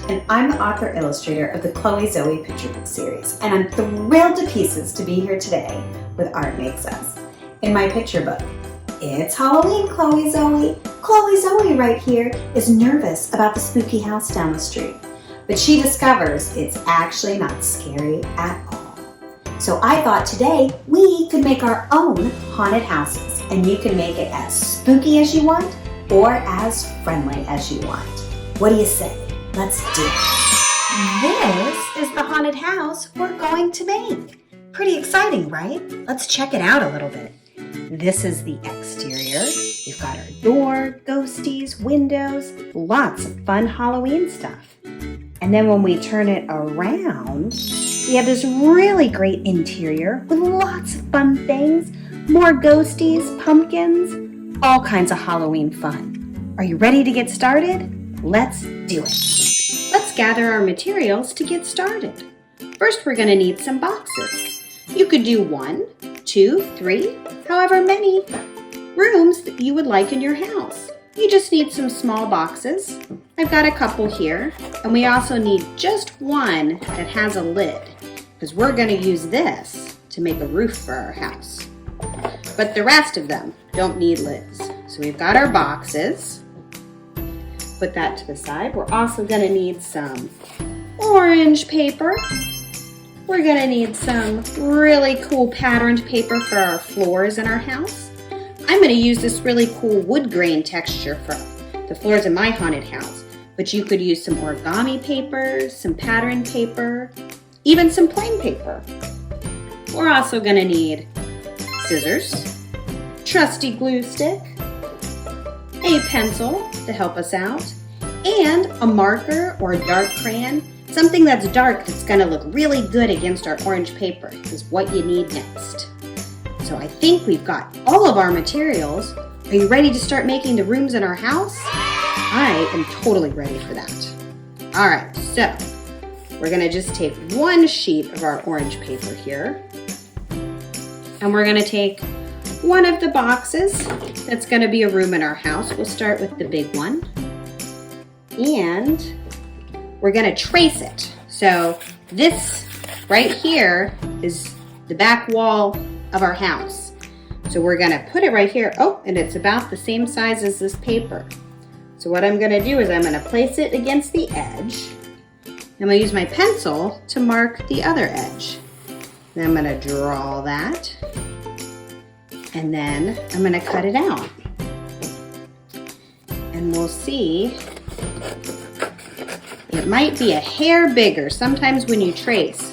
And I'm the author-illustrator of the Chloe Zoe Picture Book series, and I'm thrilled to pieces to be here today with Art Makes Us. In my picture book, it's Halloween, Chloe Zoe. Chloe Zoe right here is nervous about the spooky house down the street, but she discovers it's actually not scary at all. So I thought today we could make our own haunted houses, and you can make it as spooky as you want or as friendly as you want. What do you say? Let's do it. This is the haunted house we're going to make. Pretty exciting, right? Let's check it out a little bit. This is the exterior. We've got our door, ghosties, windows, lots of fun Halloween stuff. And then when we turn it around, we have this really great interior with lots of fun things, more ghosties, pumpkins, all kinds of Halloween fun. Are you ready to get started? Let's do it. Let's gather our materials to get started. First, we're going to need some boxes. You could do 1, 2, 3, however many rooms that you would like in your house. You just need some small boxes. I've got a couple here, and we also need just one that has a lid, because we're going to use this to make a roof for our house. But the rest of them don't need lids. So we've got our boxes. Put that to the side. We're also going to need some orange paper. We're going to need some really cool patterned paper for our floors in our house. I'm going to use this really cool wood grain texture for the floors in my haunted house, but you could use some origami paper, some patterned paper, even some plain paper. We're also going to need scissors, trusty glue stick, a pencil to help us out, and a marker or a dark crayon, something that's dark that's going to look really good against our orange paper is what you need next. So I think we've got all of our materials. Are you ready to start making the rooms in our house? I am totally ready for that. All right, so we're going to just take one sheet of our orange paper here, and we're going to take one of the boxes that's going to be a room in our house. We'll start with the big one, and we're going to trace it. So this right here is the back wall of our house. So we're going to put it right here. Oh, and it's about the same size as this paper. So what I'm going to do is I'm going to place it against the edge. I'm going to use my pencil to mark the other edge. Then I'm going to draw that. And then I'm going to cut it out. And we'll see, it might be a hair bigger sometimes when you trace.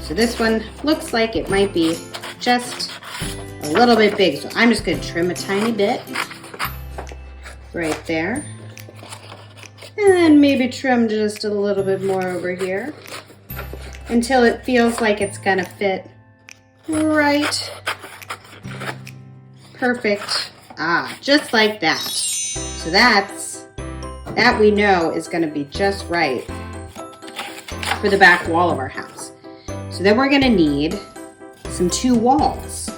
So this one looks like it might be just a little bit big. So I'm just going to trim a tiny bit right there. And then maybe trim just a little bit more over here until it feels like it's going to fit right. Perfect. Just like that. So that we know is going to be just right for the back wall of our house. So then we're going to need some 2 walls.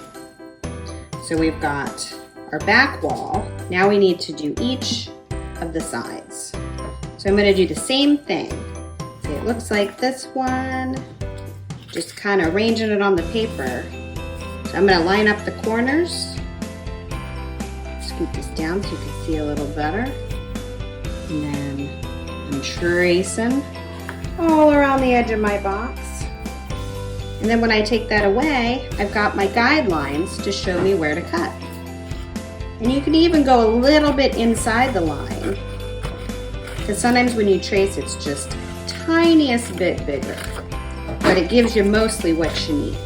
So we've got our back wall. Now we need to do each of the sides. So I'm going to do the same thing. See, it looks like this one. Just kind of arranging it on the paper. So I'm going to line up the corners. Scoot this down so you can see a little better. And then I'm tracing all around the edge of my box. And then when I take that away, I've got my guidelines to show me where to cut. And you can even go a little bit inside the line, because sometimes when you trace, it's just tiniest bit bigger, but it gives you mostly what you need.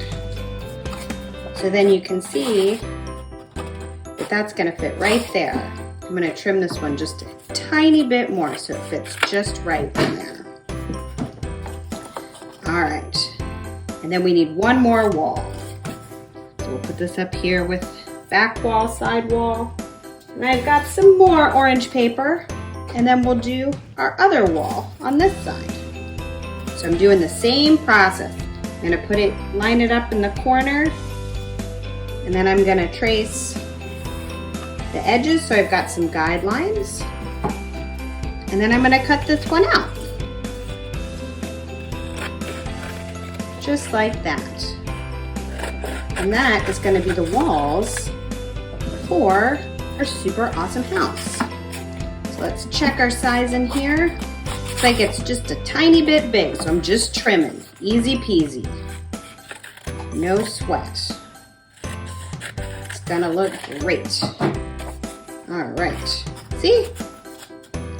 So then you can see that that's going to fit right there. I'm going to trim this one just a tiny bit more so it fits just right in there. All right, and then we need one more wall. So we'll put this up here with back wall, side wall, and I've got some more orange paper, and then we'll do our other wall on this side. So I'm doing the same process. I'm going to line it up in the corner, And then I'm gonna trace the edges so I've got some guidelines. And then I'm gonna cut this one out. Just like that. And that is gonna be the walls for our super awesome house. So let's check our size in here. Looks like it's just a tiny bit big, so I'm just trimming. Easy peasy. No sweat. It's gonna look great. All right. See?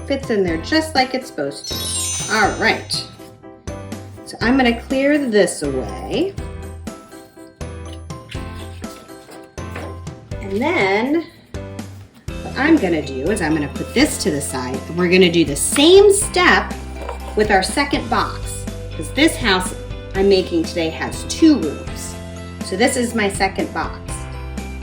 Fits in there just like it's supposed to. All right. So I'm gonna clear this away. And then what I'm gonna do is I'm gonna put this to the side and we're gonna do the same step with our second box, because this house I'm making today has 2 rooms. So this is my second box.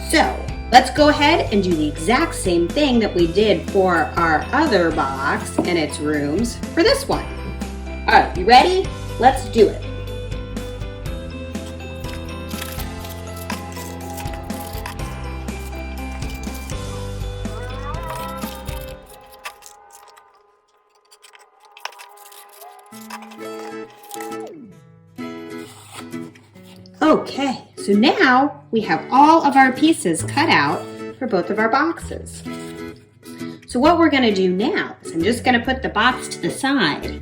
So let's go ahead and do the exact same thing that we did for our other box and its rooms for this one. All right, you ready? Let's do it. Okay, so now we have all of our pieces cut out for both of our boxes. So what we're gonna do now is I'm just gonna put the box to the side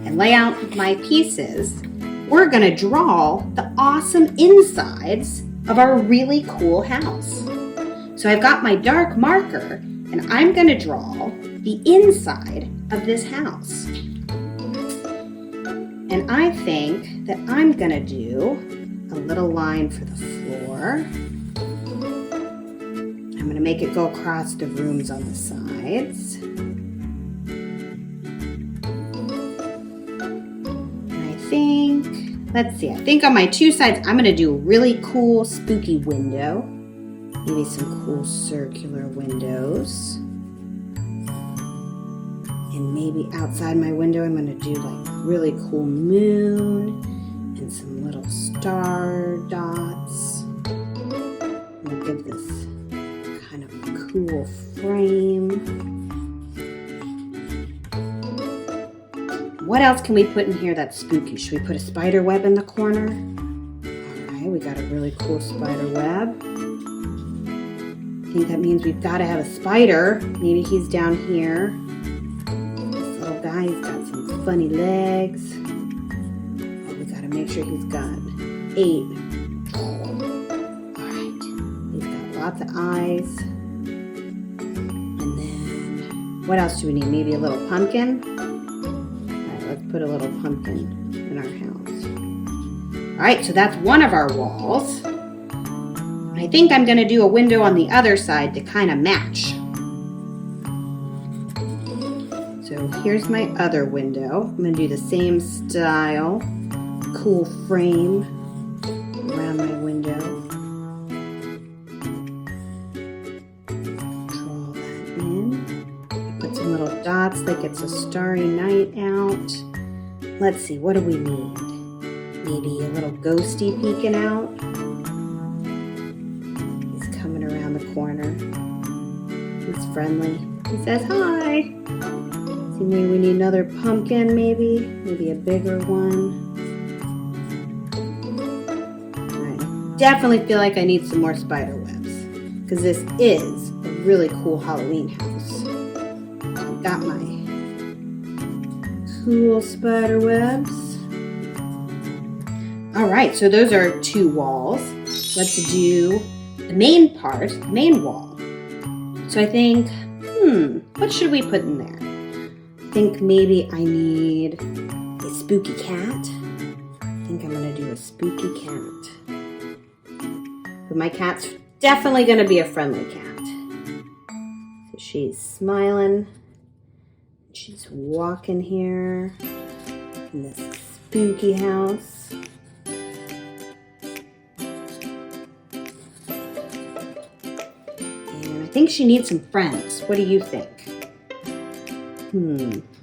and lay out my pieces. We're gonna draw the awesome insides of our really cool house. So I've got my dark marker and I'm gonna draw the inside of this house. And I think that I'm gonna do a little line for the floor. I'm gonna make it go across the rooms on the sides. And I think, let's see, I think on my 2 sides, I'm gonna do a really cool spooky window. Maybe some cool circular windows. And maybe outside my window, I'm gonna do like really cool moon and some little star dots. We'll give this kind of a cool frame. What else can we put in here that's spooky? Should we put a spider web in the corner? All right, we got a really cool spider web. I think that means we've got to have a spider. Maybe he's down here. This little guy, he's got some funny legs. Make sure he's got 8. All right, he's got lots of eyes. And then, what else do we need? Maybe a little pumpkin? All right, let's put a little pumpkin in our house. All right, so that's one of our walls. I think I'm gonna do a window on the other side to kind of match. So here's my other window. I'm gonna do the same style. Cool frame around my window. Draw that in. Put some little dots like it's a starry night out. Let's see, what do we need? Maybe a little ghosty peeking out. He's coming around the corner. He's friendly. He says hi. See, maybe we need another pumpkin, maybe a bigger one. Definitely feel like I need some more spider webs because this is a really cool Halloween house. I've got my cool spider webs. All right, so those are 2 walls. Let's do the main part, the main wall. So I think, what should we put in there? I think maybe I need a spooky cat. I think I'm gonna do a spooky cat. But my cat's definitely going to be a friendly cat. So she's smiling. She's walking here in this spooky house. And I think she needs some friends. What do you think?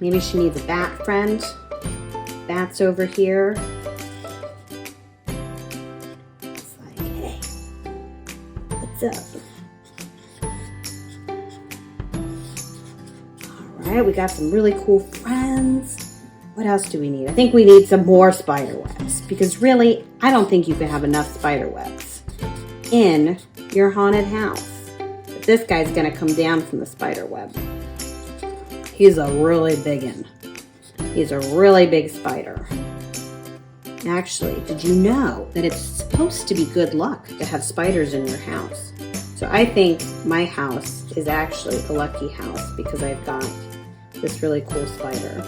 Maybe she needs a bat friend. Bat's over here. What's up? All right, we got some really cool friends. What else do we need? I think we need some more spider webs because really, I don't think you can have enough spider webs in your haunted house. But this guy's gonna come down from the spider web. He's a really big one. He's a really big spider. Actually, did you know that it's supposed to be good luck to have spiders in your house? So I think my house is actually a lucky house because I've got this really cool spider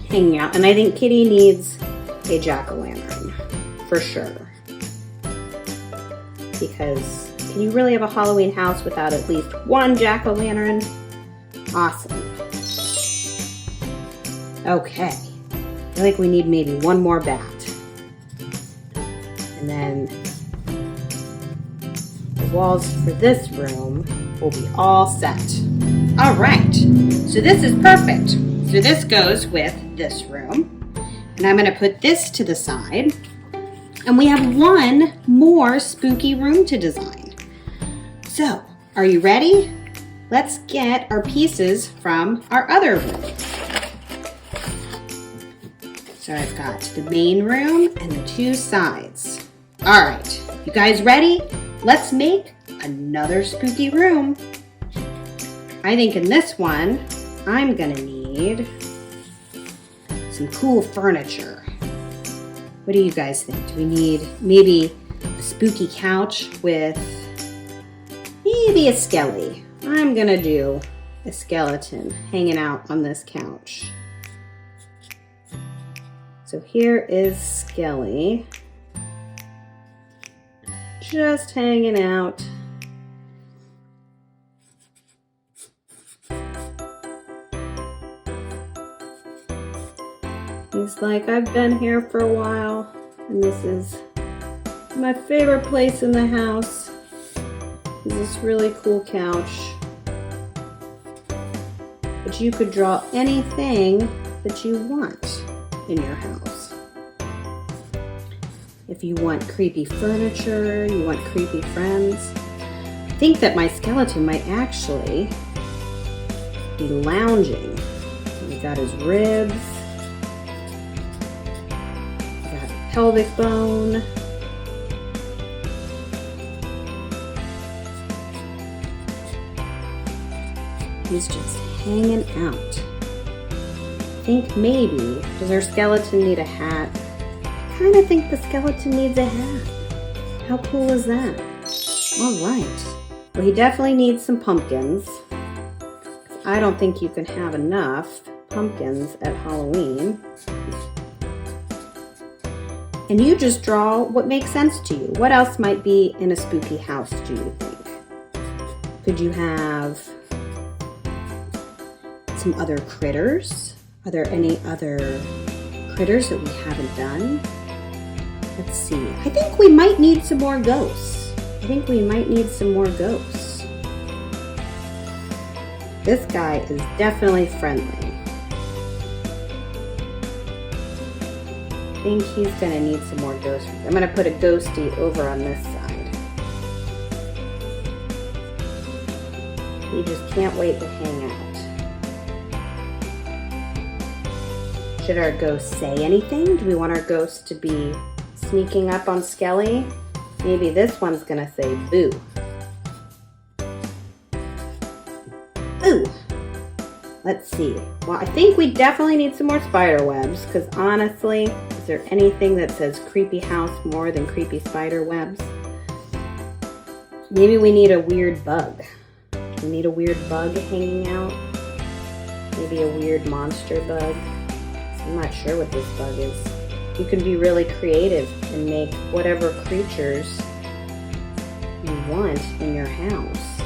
hanging out. And I think Kitty needs a jack-o'-lantern for sure. Because can you really have a Halloween house without at least one jack-o'-lantern? Awesome. Okay. I feel like we need maybe one more bat. And then the walls for this room will be all set. All right, so this is perfect. So this goes with this room. And I'm gonna put this to the side. And we have one more spooky room to design. So, are you ready? Let's get our pieces from our other room. So I've got the main room and the two sides. All right, you guys ready? Let's make another spooky room. I think in this one, I'm gonna need some cool furniture. What do you guys think? Do we need maybe a spooky couch with maybe a skelly? I'm gonna do a skeleton hanging out on this couch. So here is Skelly, just hanging out. He's like, I've been here for a while, and this is my favorite place in the house. Is this really cool couch. But you could draw anything that you want in your house. If you want creepy furniture, you want creepy friends. I think that my skeleton might actually be lounging. We got his ribs. We got a pelvic bone. He's just hanging out. I think maybe, does our skeleton need a hat? I kind of think the skeleton needs a hat. How cool is that? All right. Well, he definitely needs some pumpkins. I don't think you can have enough pumpkins at Halloween. And you just draw what makes sense to you. What else might be in a spooky house, do you think? Could you have some other critters? Are there any other critters that we haven't done? Let's see. I think we might need some more ghosts. This guy is definitely friendly. I think he's gonna need some more ghosts. I'm gonna put a ghosty over on this side. He just can't wait to hang out. Should our ghost say anything? Do we want our ghost to be sneaking up on Skelly? Maybe this one's gonna say boo. Boo! Let's see. Well, I think we definitely need some more spider webs because honestly, is there anything that says creepy house more than creepy spider webs? Maybe we need a weird bug. We need a weird bug hanging out. Maybe a weird monster bug. I'm not sure what this bug is. You can be really creative and make whatever creatures you want in your house.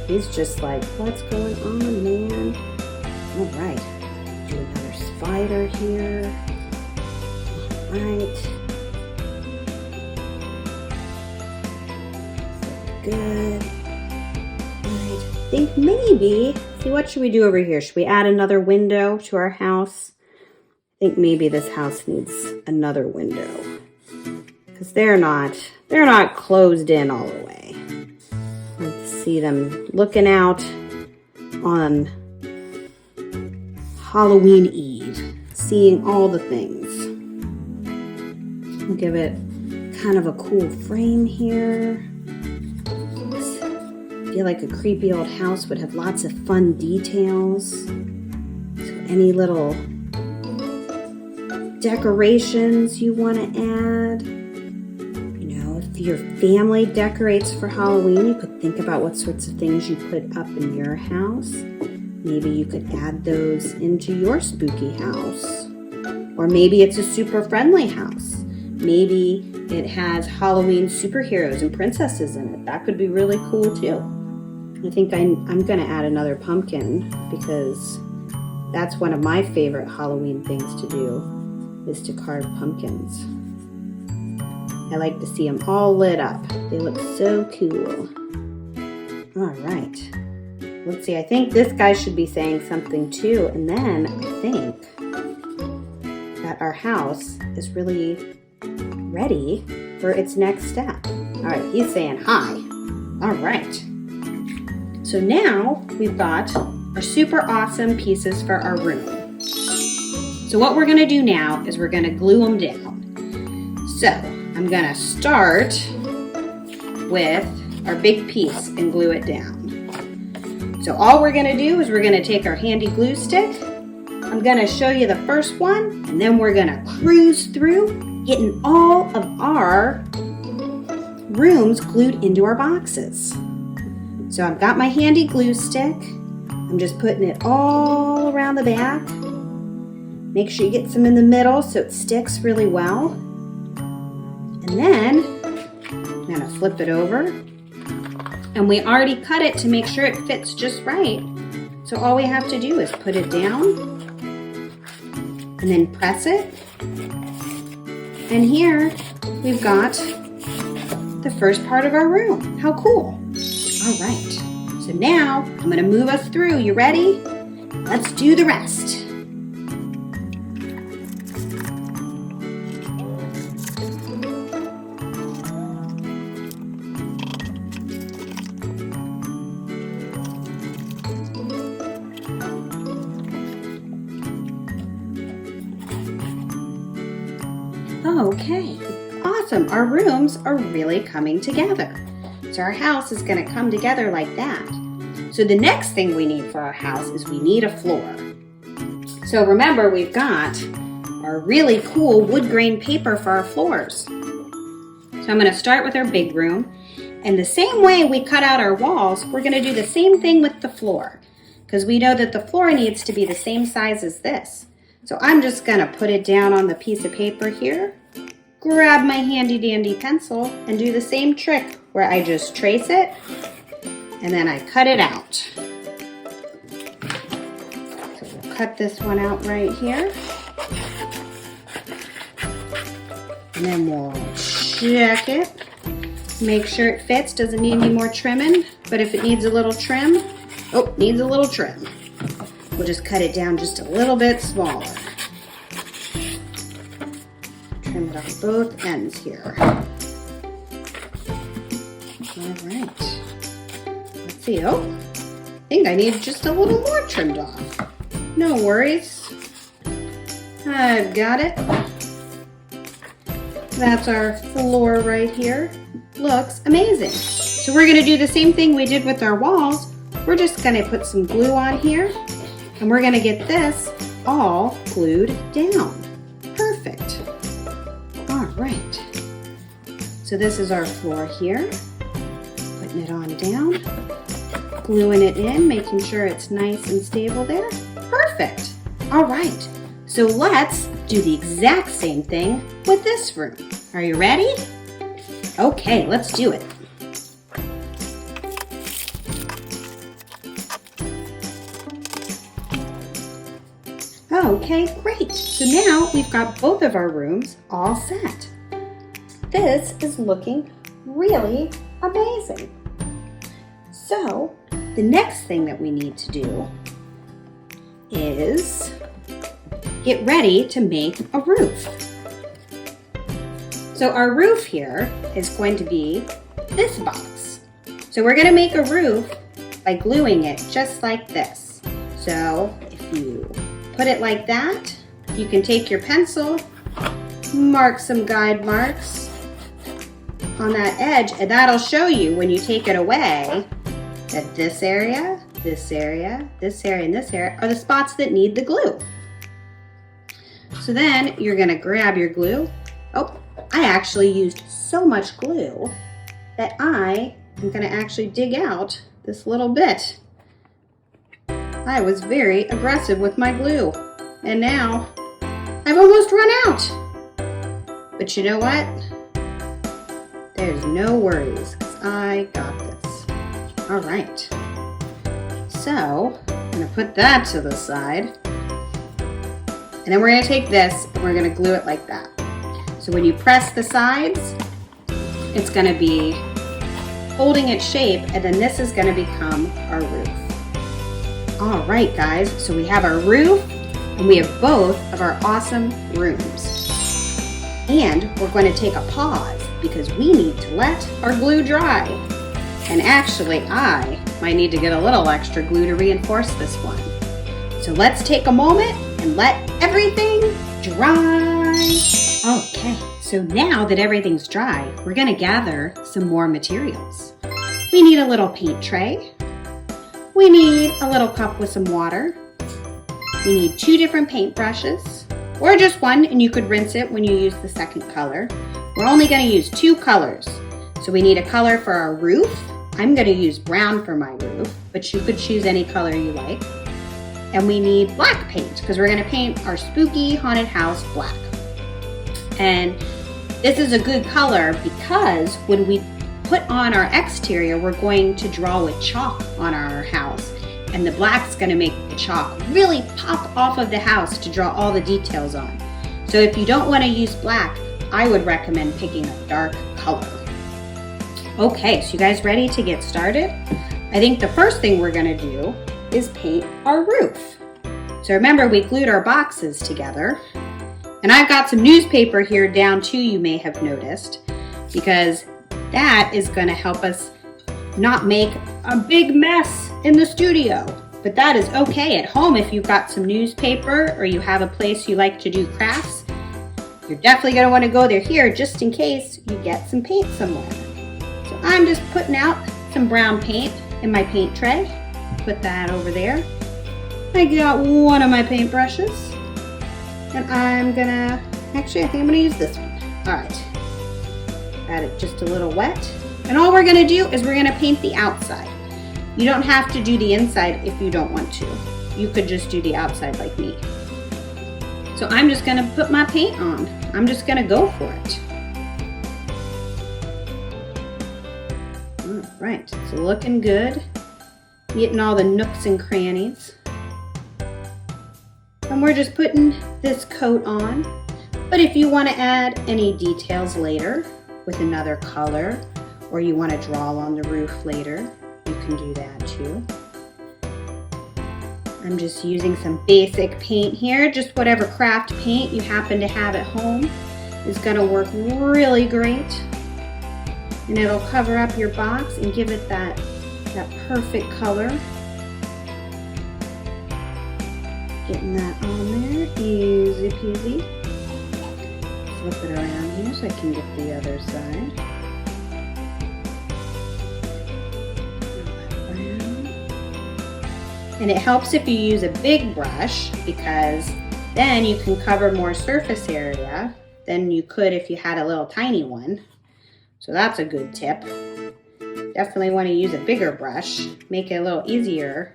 He's just like, what's going on, man? All right, do another spider here. All right. So good. All right, I think maybe, see, what should we do over here? Should we add another window to our house? I think maybe this house needs another window because they're not closed in all the way. Let's see them looking out on Halloween Eve, seeing all the things. We'll give it kind of a cool frame here. I feel like a creepy old house would have lots of fun details. So any little decorations you want to add. You know, if your family decorates for Halloween, you could think about what sorts of things you put up in your house. Maybe you could add those into your spooky house. Or maybe it's a super friendly house. Maybe it has Halloween superheroes and princesses in it. That could be really cool too. I think I'm going to add another pumpkin because that's one of my favorite Halloween things to do, is to carve pumpkins. I like to see them all lit up. They look so cool. All right. Let's see, I think this guy should be saying something too. And then I think that our house is really ready for its next step. All right, he's saying hi. All right. So now we've got our super awesome pieces for our room. So what we're gonna do now is we're gonna glue them down. So I'm gonna start with our big piece and glue it down. So all we're gonna do is we're gonna take our handy glue stick. I'm gonna show you the first one, and then we're gonna cruise through getting all of our rooms glued into our boxes. So I've got my handy glue stick. I'm just putting it all around the back. Make sure you get some in the middle so it sticks really well. And then I'm gonna flip it over. And we already cut it to make sure it fits just right. So all we have to do is put it down and then press it. And here we've got the first part of our room. How cool. All right, so now I'm gonna move us through. You ready? Let's do the rest. Okay, awesome. Our rooms are really coming together. So our house is going to come together like that. So the next thing we need for our house is we need a floor. So remember, we've got our really cool wood grain paper for our floors. So I'm going to start with our big room. And the same way we cut out our walls, we're going to do the same thing with the floor, because we know that the floor needs to be the same size as this. So I'm just going to put it down on the piece of paper here, grab my handy dandy pencil, and do the same trick where I just trace it and then I cut it out. So we'll cut this one out right here. And then we'll check it. Make sure it fits. Doesn't need any more trimming, but if it needs a little trim, needs a little trim. We'll just cut it down just a little bit smaller. Trim it off both ends here. All right. Let's see. I think I need just a little more trimmed off. No worries. I've got it. That's our floor right here. Looks amazing. So we're going to do the same thing we did with our walls. We're just going to put some glue on here, and we're going to get this all glued down. Perfect. All right. So this is our floor here. Putting it on down, gluing it in, making sure it's nice and stable there. Perfect. All right. So let's do the exact same thing with this room. Are you ready? Okay, let's do it. Okay, great. So now we've got both of our rooms all set. This is looking really amazing. So the next thing that we need to do is get ready to make a roof. So our roof here is going to be this box. So we're gonna make a roof by gluing it just like this. So if you put it like that, you can take your pencil, mark some guide marks on that edge, and that'll show you when you take it away that this area, this area, this area, and this area are the spots that need the glue. So then you're gonna grab your glue. Oh, I actually used so much glue that I am gonna actually dig out this little bit. I was very aggressive with my glue, and now I've almost run out. But you know what? There's no worries, because I got this. All right. So I'm gonna put that to the side. And then we're gonna take this and we're gonna glue it like that. So when you press the sides, it's gonna be holding its shape, and then this is gonna become our roof. All right, guys, so we have our roof and we have both of our awesome rooms. And we're going to take a pause because we need to let our glue dry. And actually, I might need to get a little extra glue to reinforce this one. So let's take a moment and let everything dry. Okay, so now that everything's dry, we're gonna gather some more materials. We need a little paint tray. We need a little cup with some water. We need 2 different paint brushes, or just one, and you could rinse it when you use the second color. We're only gonna use 2 colors. So we need a color for our roof. I'm gonna use brown for my roof, but you could choose any color you like. And we need black paint, because we're gonna paint our spooky haunted house black. And this is a good color because when we put on our exterior, we're going to draw with chalk on our house. And the black's gonna make the chalk really pop off of the house to draw all the details on. So if you don't wanna use black, I would recommend picking a dark color. Okay, so you guys ready to get started? I think the first thing we're gonna do is paint our roof. So remember, we glued our boxes together. And I've got some newspaper here down too, you may have noticed, because that is gonna help us not make a big mess in the studio. But that is okay at home if you've got some newspaper or you have a place you like to do crafts. You're definitely gonna wanna go there here just in case you get some paint somewhere. So I'm just putting out some brown paint in my paint tray. Put that over there. I got one of my paint brushes. And I'm gonna, actually I think I'm gonna use this one. All right, add it just a little wet. And all we're gonna do is we're gonna paint the outside. You don't have to do the inside if you don't want to. You could just do the outside like me. So I'm just gonna put my paint on. I'm just gonna go for it. All right, it's looking good. Getting all the nooks and crannies. And we're just putting this coat on. But if you want to add any details later with another color, or you want to draw on the roof later, you can do that too. I'm just using some basic paint here. Just whatever craft paint you happen to have at home is going to work really great. And it'll cover up your box and give it that perfect color. Getting that on there, easy peasy. Flip it around here so I can get the other side. And it helps if you use a big brush because then you can cover more surface area than you could if you had a little tiny one. So that's a good tip. Definitely want to use a bigger brush, make it a little easier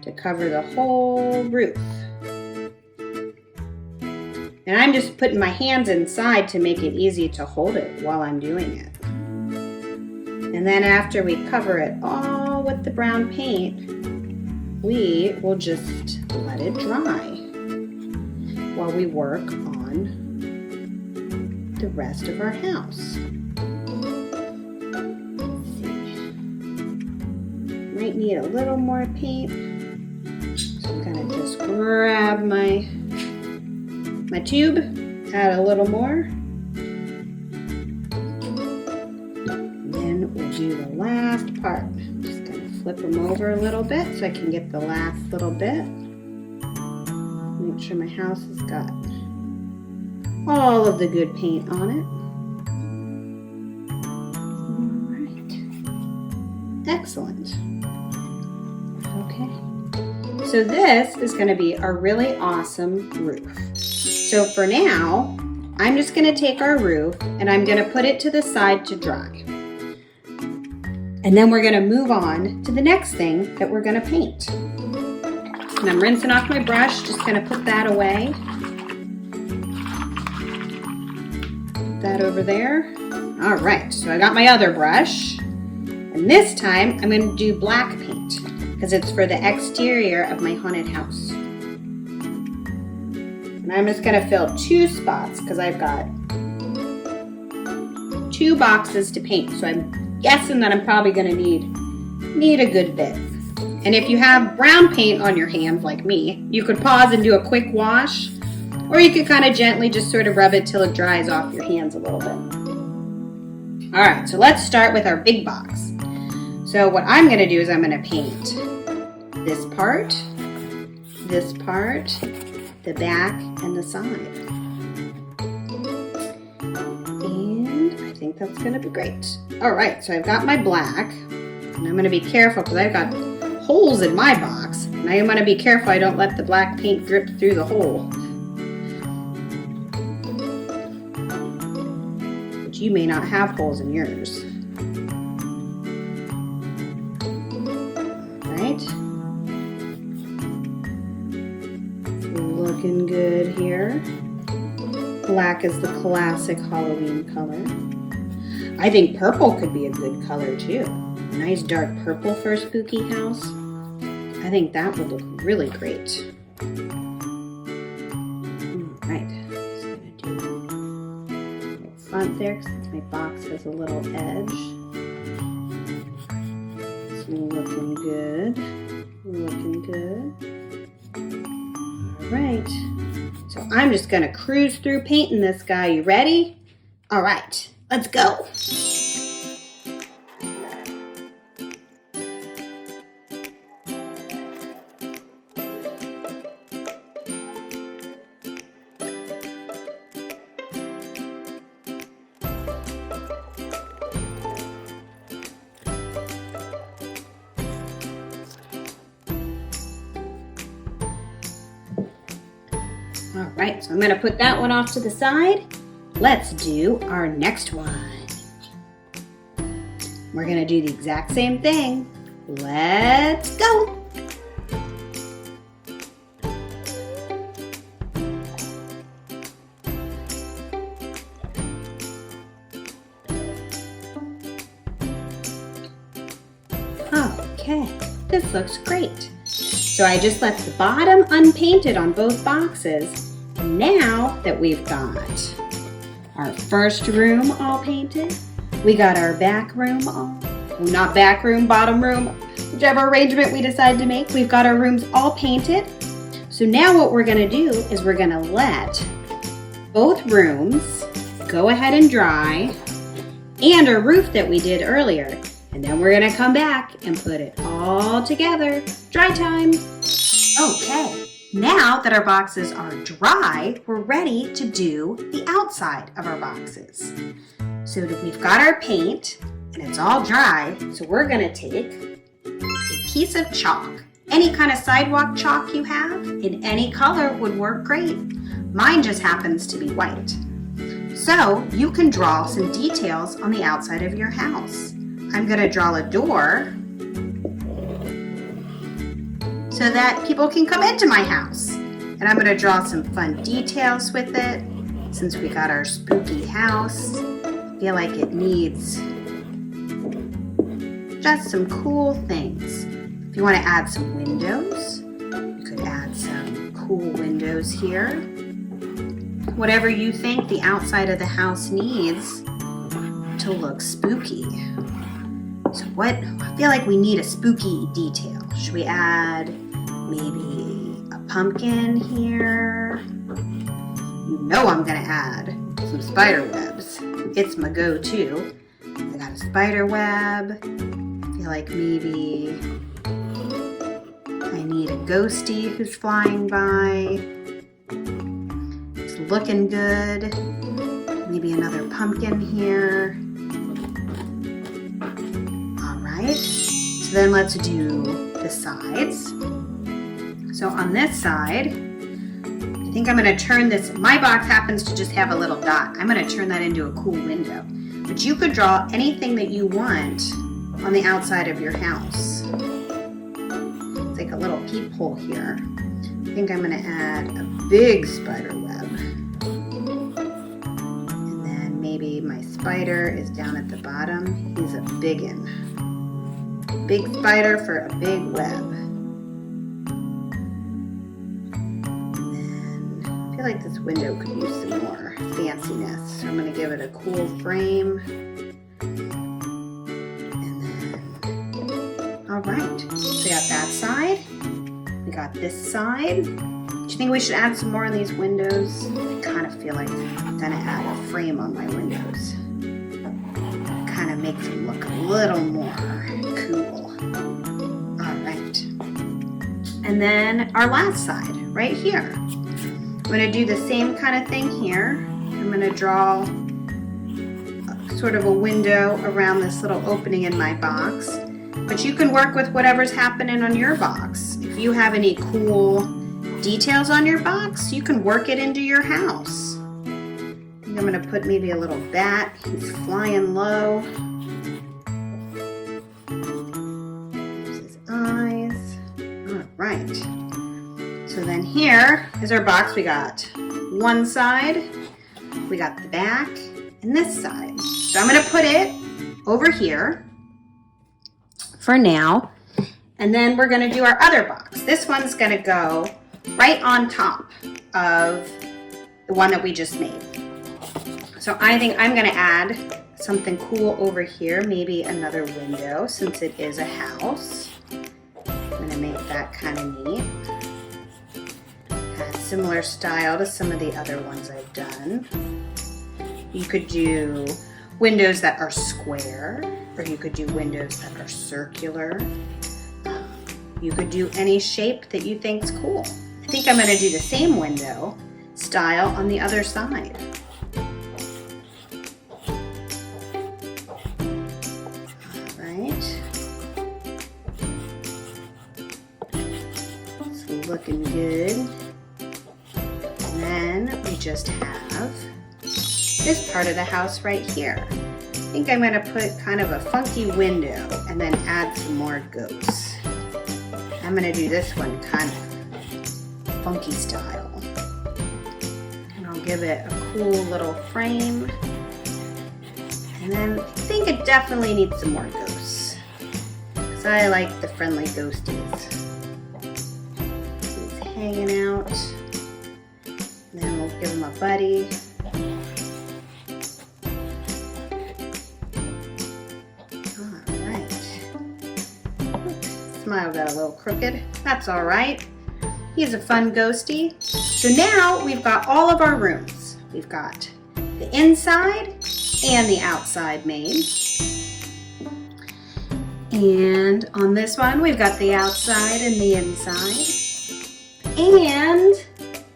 to cover the whole roof. And I'm just putting my hands inside to make it easy to hold it while I'm doing it. And then after we cover it all with the brown paint, we will just let it dry while we work on the rest of our house. Might need a little more paint. So I'm gonna just grab my tube, add a little more. And then we'll do the last part. I'm just gonna flip them over a little bit so I can get the last little bit. Make sure my house has got all of the good paint on it. All right. Excellent. Okay. So this is going to be a really awesome roof. So for now, I'm just going to take our roof and I'm going to put it to the side to dry. And then we're going to move on to the next thing that we're going to paint. And I'm rinsing off my brush, just going to put that away. Put that over there. All right, so I got my other brush. And this time I'm going to do black paint because it's for the exterior of my haunted house. And I'm just going to fill 2 spots because I've got 2 boxes to paint. So I'm guessing that I'm probably going to need a good bit. And if you have brown paint on your hands like me, you could pause and do a quick wash, or you could kind of gently just sort of rub it till it dries off your hands a little bit. All right, so let's start with our big box. So what I'm going to do is I'm going to paint this part, the back, and the side. And I think that's going to be great. All right, so I've got my black, and I'm going to be careful because I've got holes in my box, and I'm going to be careful I don't let the black paint drip through the hole. But you may not have holes in yours. Alright. Looking good here. Black is the classic Halloween color. I think purple could be a good color too. A nice dark purple for a spooky house. I think that would look really great. Alright, just gonna do the front there because my box has a little edge. It's looking good. Looking good. Alright, so I'm just gonna cruise through painting this guy. You ready? Alright, let's go. All right, so I'm going to put that one off to the side. Let's do our next one. We're going to do the exact same thing. Let's go. Okay, this looks great. So I just left the bottom unpainted on both boxes. And now that we've got our first room all painted, we got our back room all, well, not back room, bottom room, whichever arrangement we decide to make, we've got our rooms all painted. So now what we're gonna do is we're gonna let both rooms go ahead and dry, and our roof that we did earlier. And then we're gonna come back and put it all together. Dry time. Okay, now that our boxes are dry, we're ready to do the outside of our boxes. So we've got our paint and it's all dry. So we're gonna take a piece of chalk. Any kind of sidewalk chalk you have in any color would work great. Mine just happens to be white. So you can draw some details on the outside of your house. I'm going to draw a door so that people can come into my house. And I'm going to draw some fun details with it. Since we got our spooky house, I feel like it needs just some cool things. If you want to add some windows, you could add some cool windows here. Whatever you think the outside of the house needs to look spooky. So I feel like we need a spooky detail. Should we add maybe a pumpkin here? You know I'm gonna add some spider webs. It's my go-to. I got a spider web. I feel like maybe I need a ghosty who's flying by. It's looking good. Maybe another pumpkin here. All right, so then let's do the sides. So on this side, I think I'm gonna turn this, my box happens to just have a little dot. I'm gonna turn that into a cool window. But you could draw anything that you want on the outside of your house. It's like a little peephole here. I think I'm gonna add a big spider web. And then maybe my spider is down at the bottom. He's a biggin'. Big spider for a big web. I feel like this window could use some more fanciness, so I'm going to give it a cool frame. And then, all right, so we got that side. We got this side. Do you think we should add some more on these windows? I kind of feel like I'm going to add a frame on my windows. Kind of makes them look a little more cool. All right. And then our last side, right here. I'm going to do the same kind of thing here. I'm going to draw sort of a window around this little opening in my box. But you can work with whatever's happening on your box. If you have any cool details on your box, you can work it into your house. I think I'm going to put maybe a little bat. He's flying low. There's his eyes. All right. So then here is our box. We got one side, we got the back, and this side. So I'm going to put it over here for now, and then we're going to do our other box. This one's going to go right on top of the one that we just made. So I think I'm going to add something cool over here, maybe another window since it is a house. I'm going to make that kind of neat. Similar style to some of the other ones I've done. You could do windows that are square, or you could do windows that are circular. You could do any shape that you think's cool. I think I'm going to do the same window style on the other side. All right. It's looking good. Then we just have this part of the house right here. I think I'm going to put kind of a funky window and then add some more ghosts. I'm going to do this one kind of funky style. And I'll give it a cool little frame. And then I think it definitely needs some more ghosts, because I like the friendly ghosties. He's hanging out. Then we'll give him a buddy. All right. Smile got a little crooked. That's all right. He's a fun ghosty. So now we've got all of our rooms. We've got the inside and the outside made. And on this one, we've got the outside and the inside. And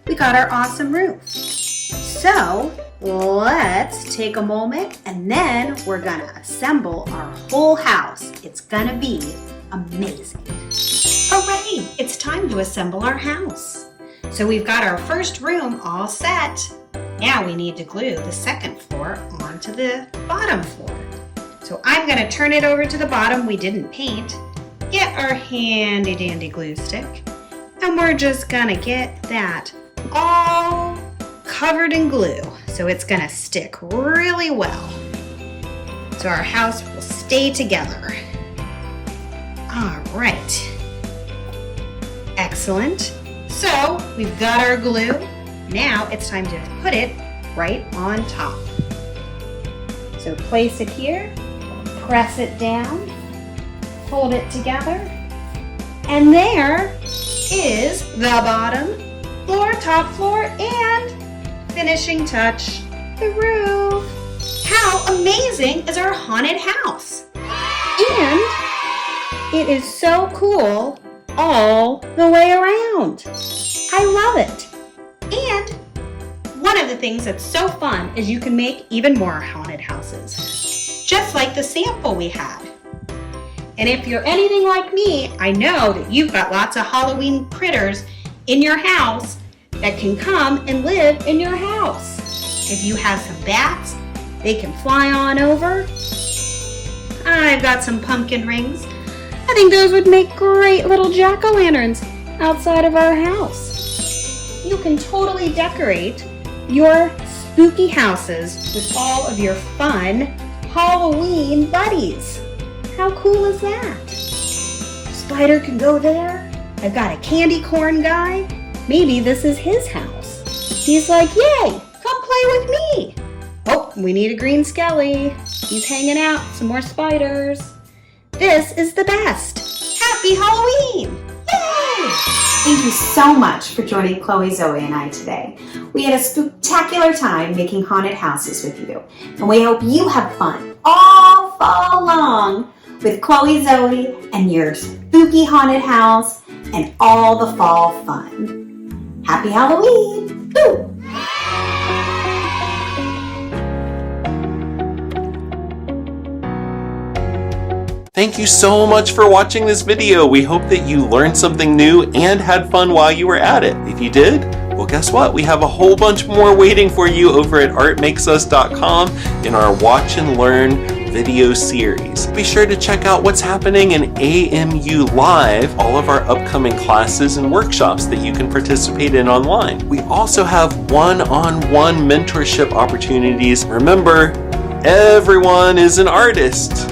we got our awesome roof. So let's take a moment and then we're gonna assemble our whole house. It's gonna be amazing. Hooray! It's time to assemble our house. So we've got our first room all set. Now we need to glue the second floor onto the bottom floor. So I'm gonna turn it over to the bottom. We didn't paint. Get our handy dandy glue stick. And we're just gonna get that all covered in glue, so it's gonna stick really well, so our house will stay together. All right, excellent. So we've got our glue. Now it's time to put it right on top. So place it here, press it down, hold it together, and there is the bottom floor, top floor, and finishing touch, the roof. How amazing is our haunted house? And it is so cool all the way around. I love it. And one of the things that's so fun is you can make even more haunted houses, just like the sample we had. And if you're anything like me, I know that you've got lots of Halloween critters in your house that can come and live in your house. If you have some bats, they can fly on over. I've got some pumpkin rings. I think those would make great little jack-o'-lanterns outside of our house. You can totally decorate your spooky houses with all of your fun Halloween buddies. How cool is that? Spider can go there. I've got a candy corn guy. Maybe this is his house. He's like, yay, come play with me. Oh, we need a green skelly. He's hanging out, some more spiders. This is the best. Happy Halloween! Yay! Thank you so much for joining Chloe, Zoe, and I today. We had a spectacular time making haunted houses with you, and we hope you have fun all fall long with Chloe, Zoe, and your spooky haunted house and all the fall fun. Happy Halloween! Woo! Thank you so much for watching this video. We hope that you learned something new and had fun while you were at it. If you did, well, guess what? We have a whole bunch more waiting for you over at artmakesus.com in our Watch and Learn video series. Be sure to check out what's happening in AMU Live, all of our upcoming classes and workshops that you can participate in online. We also have one-on-one mentorship opportunities. Remember, everyone is an artist.